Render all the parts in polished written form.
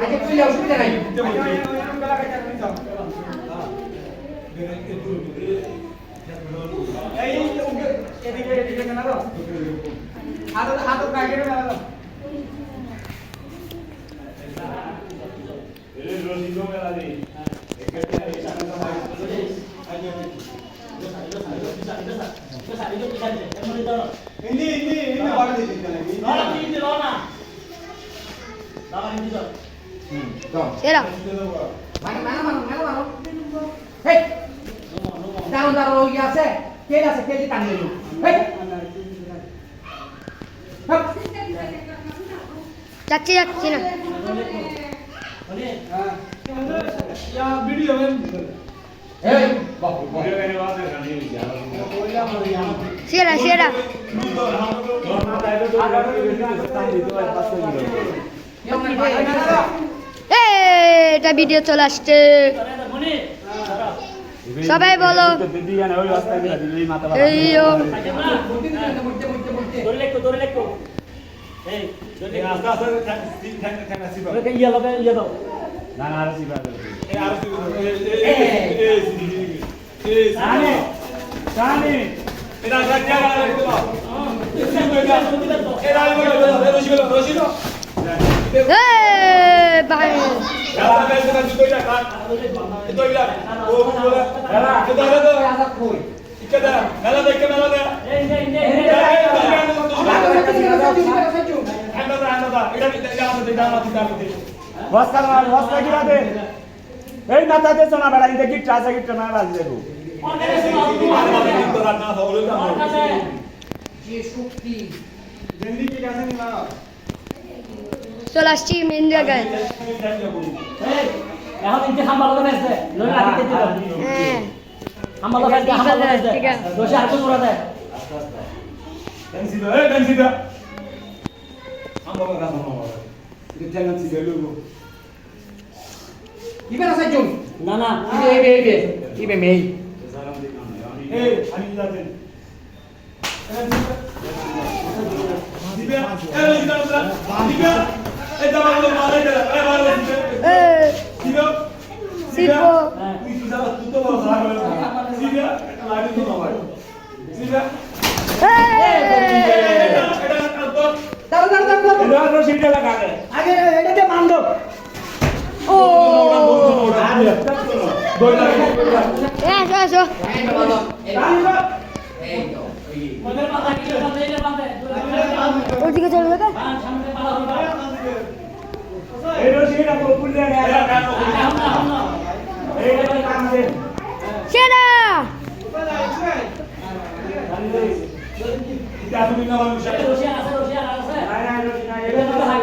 আগে চলে অসুবিধা নাই এদিকে না তো হাত কাকে না তো এর রোজিগো মেলা নেই Era. Hey. Daru ya se. Kela se keli tan dulu. Hey. Hop. যাচ্ছি যাচ্ছি না Ya video men. Hey. Video kene baate rani ya. সেরা সেরা এটা ভিডিও চলে আসছে সবাই বলো এইও এই মাথাতে সোনা বেড়া ইন্দে গিট আছে গিট না বাজ দেবো চলে আসছি মেন জায়গায় এখন ইনতে হামলা করে আছে লই রাখতে দিল হ্যাঁ হামলা করে হামলা করে আছে দোষে আর কোন ওরা Tensido, tensido. Amba ka kaso mo. Kita jangan si dulu. Ibe na sa jum. না না Ibe mei. Eh, ani jaten. Dibe, kita usah. Dibe, dalam lo mare dela. Mare dibe. Dibe. Sipo. Itu salah tuh tuh salah. Dibe, lagi tuh mawar. Dibe. Daru সিটা লাগা দে আগে এটাকে মারলো ও এসো মদের মাথা কি সামনে এলে বাঁধে ওদিকে চলে যাবে সামনে পালা হবে এই রশিটা তো পুলে না এই কাম দে সেরা এটা তুমি না মানুষ রশিয়া আছে নাই নাই রশি নাই এটা তো হাত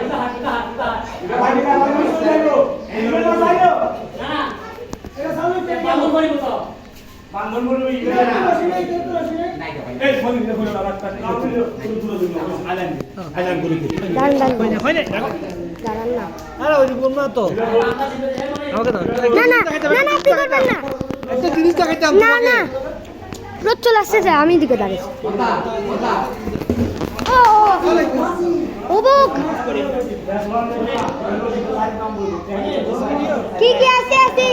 এটা ভাই না মানুষ যাইবো এটা না যাইবো না এটা সামনে বান্ধব করিব তো বান্ধন বলবি এই ফোন দিতে ফোন রাখতা পুরো দিন আইলাম করি ডান ডান দাঁড়ান না আরে ওই বল না তো আমাকে দাও না না না না আপনি করবেন না একটা জিনিস দেখাইতাম না না রোদ চলে আসছে যে আমি দিকে দাঁড়িয়েছি ও ও বুক কি কি আছে আছে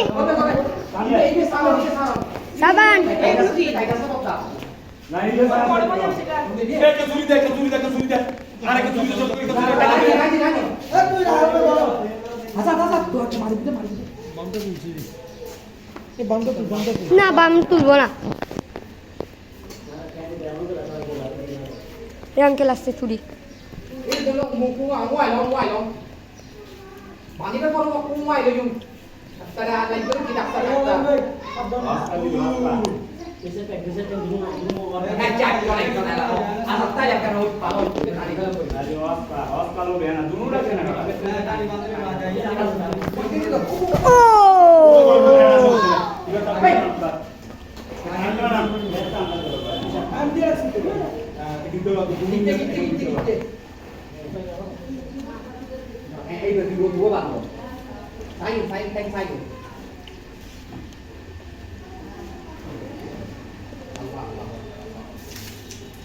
সাবান নাই রে একটা চুরি দে আরেকটা চুরি দে না বাম তুলবো না এই আঙ্কেল আসছে চুরি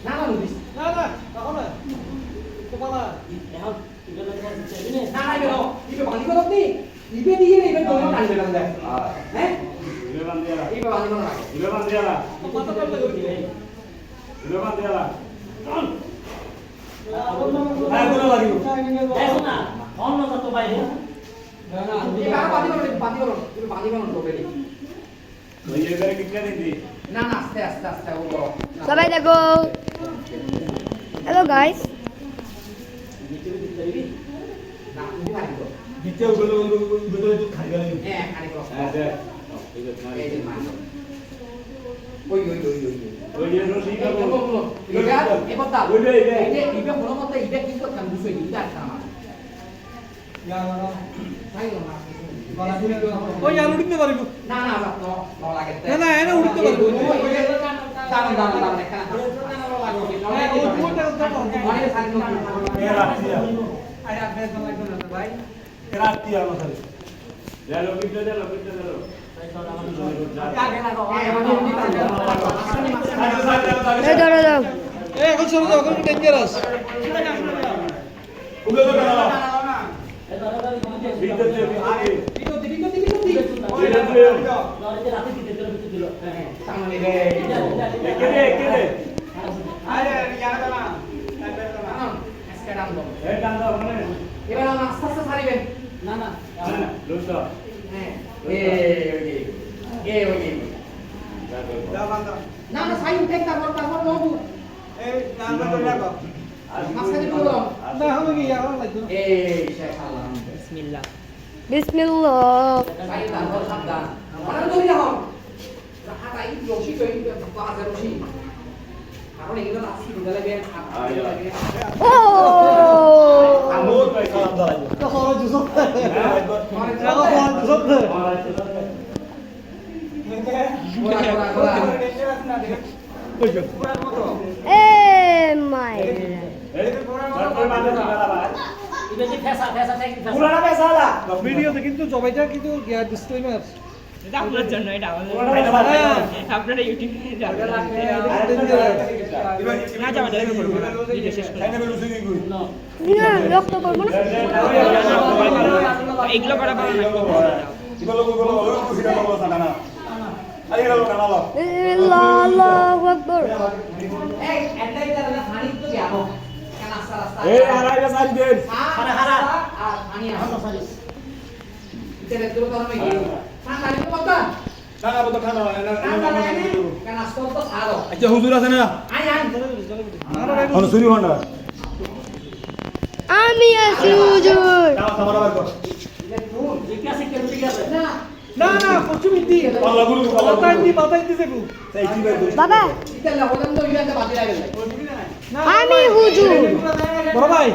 না না না না, কখনো তো বলা এখন ইবে লাগে দিতে নে না না গেল ইবে বাঁধি করো আপনি ইবে দিয়ে নে ইবে দোনো টানবে না হ্যাঁ ইবে বান্দিয়ালা ইবে বাঁধি করো না ইবে বান্দিয়ালা ইবে বান্দিয়ালা হ্যাঁ কোনো লাগিব দেখো না অন্য তো বাইরে ইবে আর বাঁধি করো ইবে বাঁধি করো তো বেরি ওই এবারে কিটা দিদি না না আস্তে আস্তে আস্তে ও করো সবাই দেখো হ্যালো গাইস নিচে দিতে দিবি না তুমি বাঁধি করো দ্বিতীয় ভিতরে খাই গেল হ্যাঁ খালি করো হ্যাঁ দে এই যে এই যে মার ওই ওই যে রশি এই কাবো বলো ইবে এ কথা ওই যে ইবে ইবে বলো মত ইবে কিন্তু কাম দুসই ইবে আর কাম তাই না ওই আর উঠতে পারিব না না না তো লাগে না না এনে উঠতে পারিব দাঁড়ান দাঁড়ান দাঁড়ান এখানে অনেক সারি এ রাতিয়া আরে আপনি তো লাগবে না ভাই এ রাতিয়া আমার দে লোকিটা দে কাকে লাগো আমাদের উনি এই ধরো দাও এ এখন সরে যাও এখন ডেঞ্জারাস উগে তো না এই ধরে ভিতর দে লরিতে রাতে দিতে দিল হ্যাঁ সামনে রে একে আরে ইয়ার না আজকে ডান দাও এই ডান দাও মানে এবার আস্তে আস্তে ছাড়িবেন না না লুটা হ্যাঁ ওই না না সাইড টেক তারপর নবু মাঝখানে পুরো না হবে কি আর লাগবে এই শালা বিসমিল্লাহ বিসমিল্লাহ সাইড তারপর সাবধান মানে তো ইয়া হন হাতা এই রশি তো এই পাঁচের রশি কারণ এগুলো রাস্তা ঢুকালে বের ও আমোদ ভাই সালাম দাঁড়াইবো তো খরচ জুসব রাগো ফোন জুসব এ মাই ইবে যে ফেসা টেক ফেসা পুরানা পেছালা ভিডিওতে কিন্তু জবাইটা কিন্তু ডিসক্লেমার এটা আপনার জন্য এটা আমাদের আপনারা ইউটিউবে না যাওয়া যাবে করবো না ভিডিও শেষ করে না রক্ত করবো না এগুলো করা ভালো না বিসমিল্লাহ আল্লাহু আকবার এই এটাই তার হানি তো যাবো কেন রাস্তা এই আড়াইটা সারি দেন হারা আর হানি আসো ইতে দূর করো না গিয়ে ঠান্ডা লাগে কথা ঠান্ডা লাগে কেন আসো তো ছাড়ো আচ্ছা হুজুর আছে না আই আই কোন সুরি হন্ডা আমি আছি হুজুর আমার আবার কর জিজ্ঞাসা কে ঠিক আছে না না না পশ্চিম দিকে আল্লাহ গুরু বাতাই দিতে গো তাই কি বের করি বাবা ইতে লাগো তো ইয়া বাতি লাগে আমি হুজুর বড় ভাই